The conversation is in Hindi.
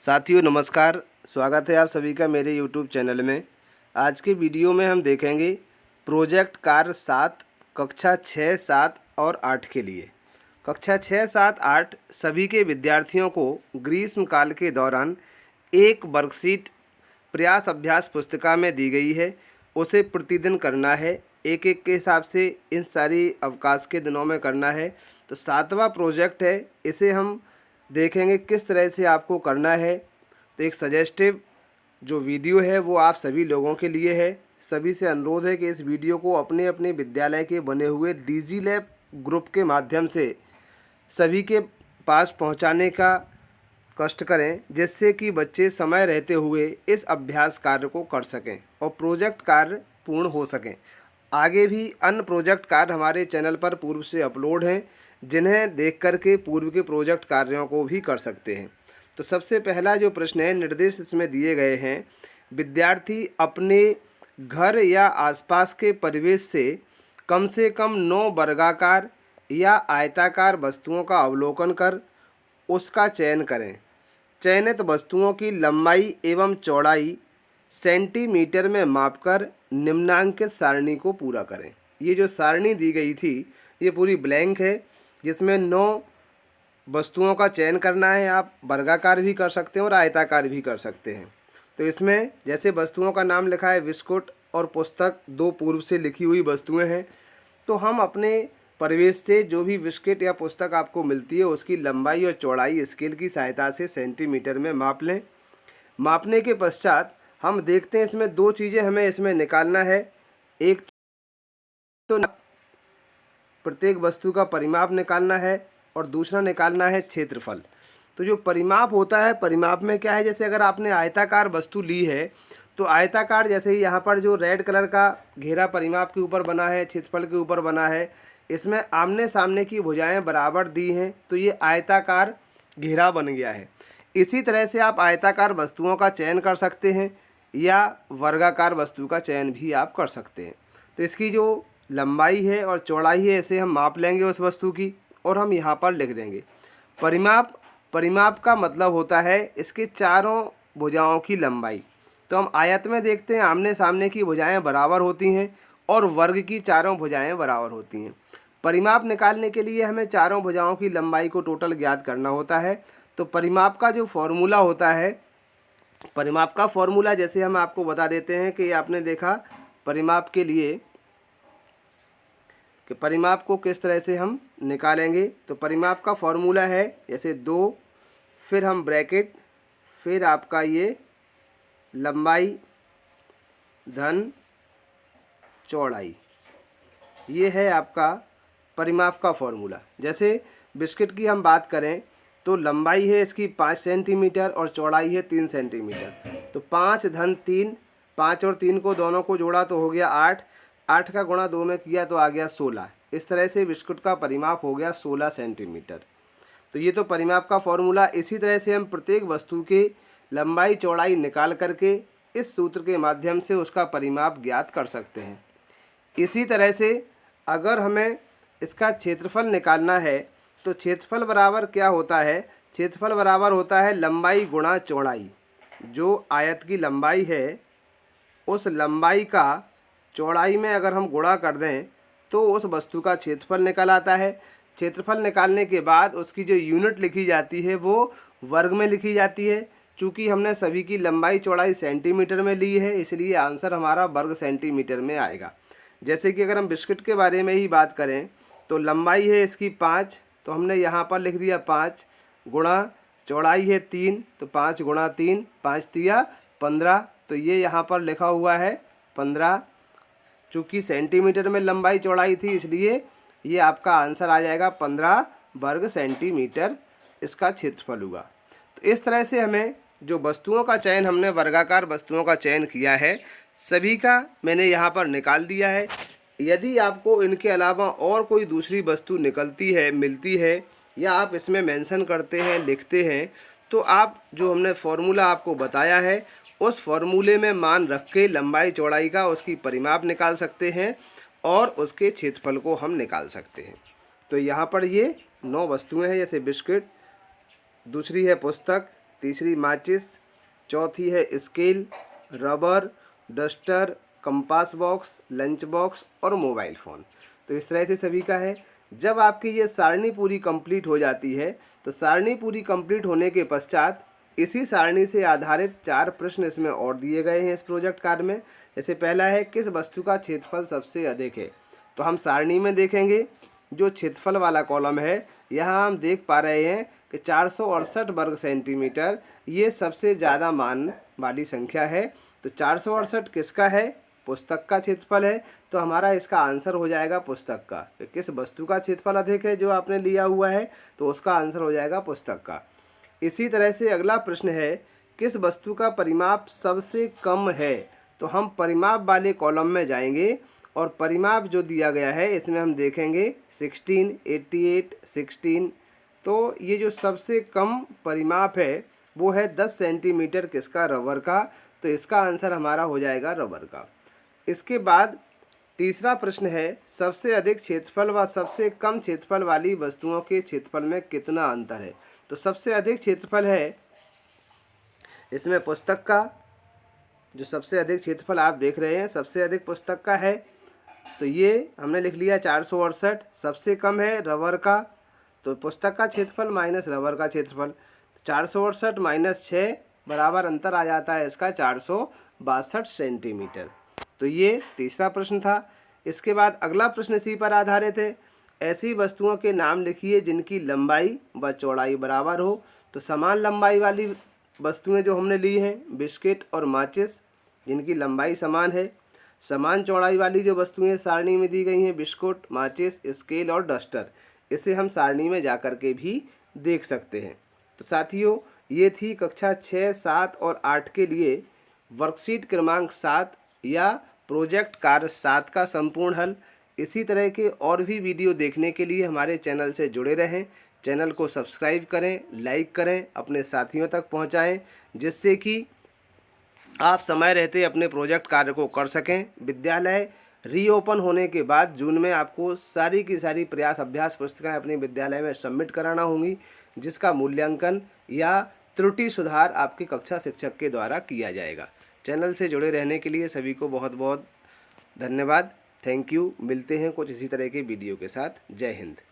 साथियों नमस्कार। स्वागत है आप सभी का मेरे YouTube चैनल में। आज के वीडियो में हम देखेंगे प्रोजेक्ट कार्य 7 कक्षा 6, 7 और 8 के लिए। कक्षा 6, 7, 8 सभी के विद्यार्थियों को ग्रीष्मकाल के दौरान एक वर्कशीट प्रयास अभ्यास पुस्तिका में दी गई है, उसे प्रतिदिन करना है। एक एक के हिसाब से इन सारी अवकाश के दिनों में करना है। तो 7वां प्रोजेक्ट है, इसे हम देखेंगे किस तरह से आपको करना है। तो एक सजेस्टिव जो वीडियो है वो आप सभी लोगों के लिए है। सभी से अनुरोध है कि इस वीडियो को अपने अपने विद्यालय के बने हुए डिजी लैब ग्रुप के माध्यम से सभी के पास पहुंचाने का कष्ट करें, जिससे कि बच्चे समय रहते हुए इस अभ्यास कार्य को कर सकें और प्रोजेक्ट कार्य पूर्ण हो सकें। आगे भी अन्य प्रोजेक्ट कार्य हमारे चैनल पर पूर्व से अपलोड हैं, जिन्हें देख करके पूर्व के प्रोजेक्ट कार्यों को भी कर सकते हैं। तो सबसे पहला जो प्रश्न है, निर्देश इसमें दिए गए हैं। विद्यार्थी अपने घर या आसपास के परिवेश से कम 9 वर्गाकार या आयताकार वस्तुओं का अवलोकन कर उसका चयन करें। चयनित वस्तुओं की लंबाई एवं चौड़ाई सेंटीमीटर में मापकर निम्नांकित सारणी को पूरा करें। ये जो सारणी दी गई थी ये पूरी ब्लैंक है, जिसमें 9 वस्तुओं का चयन करना है। आप वर्गाकार भी कर सकते हैं और आयताकार भी कर सकते हैं। तो इसमें जैसे वस्तुओं का नाम लिखा है बिस्कुट और पुस्तक, 2 पूर्व से लिखी हुई वस्तुएं हैं। तो हम अपने परिवेश से जो भी बिस्किट या पुस्तक आपको मिलती है उसकी लंबाई और चौड़ाई स्केल की सहायता से सेंटीमीटर में माप लें। मापने के पश्चात हम देखते हैं इसमें 2 चीज़ें हमें इसमें निकालना है। एक तो प्रत्येक वस्तु का परिमाप निकालना है और दूसरा निकालना है क्षेत्रफल। तो जो परिमाप होता है, परिमाप में क्या है, जैसे अगर आपने आयताकार वस्तु ली है तो आयताकार, जैसे ही यहाँ पर जो रेड कलर का घेरा परिमाप के ऊपर बना है, क्षेत्रफल के ऊपर बना है, इसमें आमने सामने की भुजाएं बराबर दी हैं, तो ये आयताकार घेरा बन गया है। इसी तरह से आप आयताकार वस्तुओं का चयन कर सकते हैं या वर्गाकार वस्तु का चयन भी आप कर सकते हैं। तो इसकी जो लंबाई है और चौड़ाई है इसे हम माप लेंगे उस वस्तु की और हम यहाँ पर लिख देंगे। परिमाप का मतलब होता है इसके चारों भुजाओं की लंबाई। तो हम आयत में देखते हैं आमने सामने की भुजाएं बराबर होती हैं और वर्ग की चारों भुजाएं बराबर होती हैं। परिमाप निकालने के लिए हमें चारों भुजाओं की लंबाई को टोटल ज्ञात करना होता है। तो परिमाप का जो फॉर्मूला होता है, परिमाप का फॉर्मूला जैसे हम आपको बता देते हैं कि आपने देखा परिमाप के लिए कि परिमाप को किस तरह से हम निकालेंगे। तो परिमाप का फॉर्मूला है जैसे 2, फिर हम ब्रैकेट, फिर आपका ये लंबाई धन चौड़ाई, ये है आपका परिमाप का फॉर्मूला। जैसे बिस्किट की हम बात करें तो लंबाई है इसकी 5 सेंटीमीटर और चौड़ाई है 3 सेंटीमीटर। तो 5 धन 3, 5 और 3 को दोनों को जोड़ा तो हो गया 8, 8 का गुणा 2 में किया तो आ गया 16। इस तरह से बिस्कुट का परिमाप हो गया 16 सेंटीमीटर। तो ये तो परिमाप का फॉर्मूला। इसी तरह से हम प्रत्येक वस्तु की लंबाई चौड़ाई निकाल करके इस सूत्र के माध्यम से उसका परिमाप ज्ञात कर सकते हैं। इसी तरह से अगर हमें इसका क्षेत्रफल निकालना है तो क्षेत्रफल बराबर क्या होता है, क्षेत्रफल बराबर होता है लंबाई गुणा चौड़ाई। जो आयत की लंबाई है उस लंबाई का चौड़ाई में अगर हम गुणा कर दें तो उस वस्तु का क्षेत्रफल निकल आता है। क्षेत्रफल निकालने के बाद उसकी जो यूनिट लिखी जाती है वो वर्ग में लिखी जाती है। चूँकि हमने सभी की लंबाई चौड़ाई सेंटीमीटर में ली है, इसलिए आंसर हमारा वर्ग सेंटीमीटर में आएगा। जैसे कि अगर हम बिस्किट के बारे में ही बात करें तो लंबाई है इसकी 5, तो हमने यहाँ पर लिख दिया 5 गुणा चौड़ाई है 3, तो 5 गुणा 3, 5 तिया 15, तो ये यहाँ पर लिखा हुआ है 15। चूँकि सेंटीमीटर में लंबाई चौड़ाई थी इसलिए ये आपका आंसर आ जाएगा 15 वर्ग सेंटीमीटर इसका क्षेत्रफल हुआ। तो इस तरह से हमें जो वस्तुओं का चयन, हमने वर्गाकार वस्तुओं का चयन किया है, सभी का मैंने यहाँ पर निकाल दिया है। यदि आपको इनके अलावा और कोई दूसरी वस्तु निकलती है, मिलती है, या आप इसमें मेंशन करते हैं, लिखते हैं, तो आप जो हमने फॉर्मूला आपको बताया है उस फॉर्मूले में मान रख के लंबाई चौड़ाई का उसकी परिमाप निकाल सकते हैं और उसके क्षेत्रफल को हम निकाल सकते हैं। तो यहाँ पर ये 9 वस्तुएं हैं, जैसे बिस्किट, दूसरी है पुस्तक, तीसरी माचिस, चौथी है scale, rubber, duster, compass box, lunch box और मोबाइल फ़ोन। तो इस तरह से सभी का है। जब आपकी ये सारणी पूरी कंप्लीट हो जाती है तो सारणी पूरी कंप्लीट होने के पश्चात इसी सारणी से आधारित 4 प्रश्न इसमें और दिए गए हैं इस प्रोजेक्ट कार्ड में। जैसे पहला है, किस वस्तु का क्षेत्रफल सबसे अधिक है। तो हम सारणी में देखेंगे, जो क्षेत्रफल वाला कॉलम है यहाँ हम देख पा रहे हैं कि 468 वर्ग सेंटीमीटर ये सबसे ज़्यादा मान वाली संख्या है। तो 468 किसका है? पुस्तक का क्षेत्रफल है। तो हमारा इसका आंसर हो जाएगा पुस्तक का। तो किस वस्तु का क्षेत्रफल अधिक है जो आपने लिया हुआ है, तो उसका आंसर हो जाएगा पुस्तक का। इसी तरह से अगला प्रश्न है, किस वस्तु का परिमाप सबसे कम है। तो हम परिमाप वाले कॉलम में जाएंगे और परिमाप जो दिया गया है इसमें हम देखेंगे 16, 88, 16। तो ये जो सबसे कम परिमाप है वो है 10 सेंटीमीटर किसका? रबर का। तो इसका आंसर हमारा हो जाएगा रबर का। इसके बाद तीसरा प्रश्न है, सबसे अधिक क्षेत्रफल व सबसे कम क्षेत्रफल वाली वस्तुओं के क्षेत्रफल में कितना अंतर है। तो सबसे अधिक क्षेत्रफल है इसमें पुस्तक का, जो सबसे अधिक क्षेत्रफल आप देख रहे हैं सबसे अधिक पुस्तक का है। तो ये हमने लिख लिया 468। सबसे कम है रबर का, तो पुस्तक का क्षेत्रफल माइनस रबर का क्षेत्रफल। 468 माइनस 6 बराबर अंतर आ जाता है इसका 462 सेंटीमीटर। तो ये तीसरा प्रश्न था। इसके बाद अगला प्रश्न इसी पर आधारित है, ऐसी वस्तुओं के नाम लिखिए जिनकी लंबाई व चौड़ाई बराबर हो। तो समान लंबाई वाली वस्तुएं जो हमने ली हैं, बिस्किट और माचिस, जिनकी लंबाई समान है। समान चौड़ाई वाली जो वस्तुएं सारणी में दी गई हैं, बिस्कुट, माचिस, स्केल और डस्टर, इसे हम सारणी में जा कर के भी देख सकते हैं। तो साथियों, ये थी कक्षा 6, 7 और 8 के लिए वर्कशीट क्रमांक 7 या प्रोजेक्ट कार्य 7 का संपूर्ण हल। इसी तरह के और भी वीडियो देखने के लिए हमारे चैनल से जुड़े रहें। चैनल को सब्सक्राइब करें, लाइक करें, अपने साथियों तक पहुंचाएं, जिससे कि आप समय रहते अपने प्रोजेक्ट कार्य को कर सकें। विद्यालय रीओपन होने के बाद जून में आपको सारी की सारी प्रयास अभ्यास पुस्तकें अपने विद्यालय में सबमिट कराना होंगी, जिसका मूल्यांकन या त्रुटि सुधार आपकी कक्षा शिक्षक के द्वारा किया जाएगा। चैनल से जुड़े रहने के लिए सभी को बहुत बहुत धन्यवाद। Thank you. मिलते हैं कुछ इसी तरह के वीडियो के साथ। जय हिंद।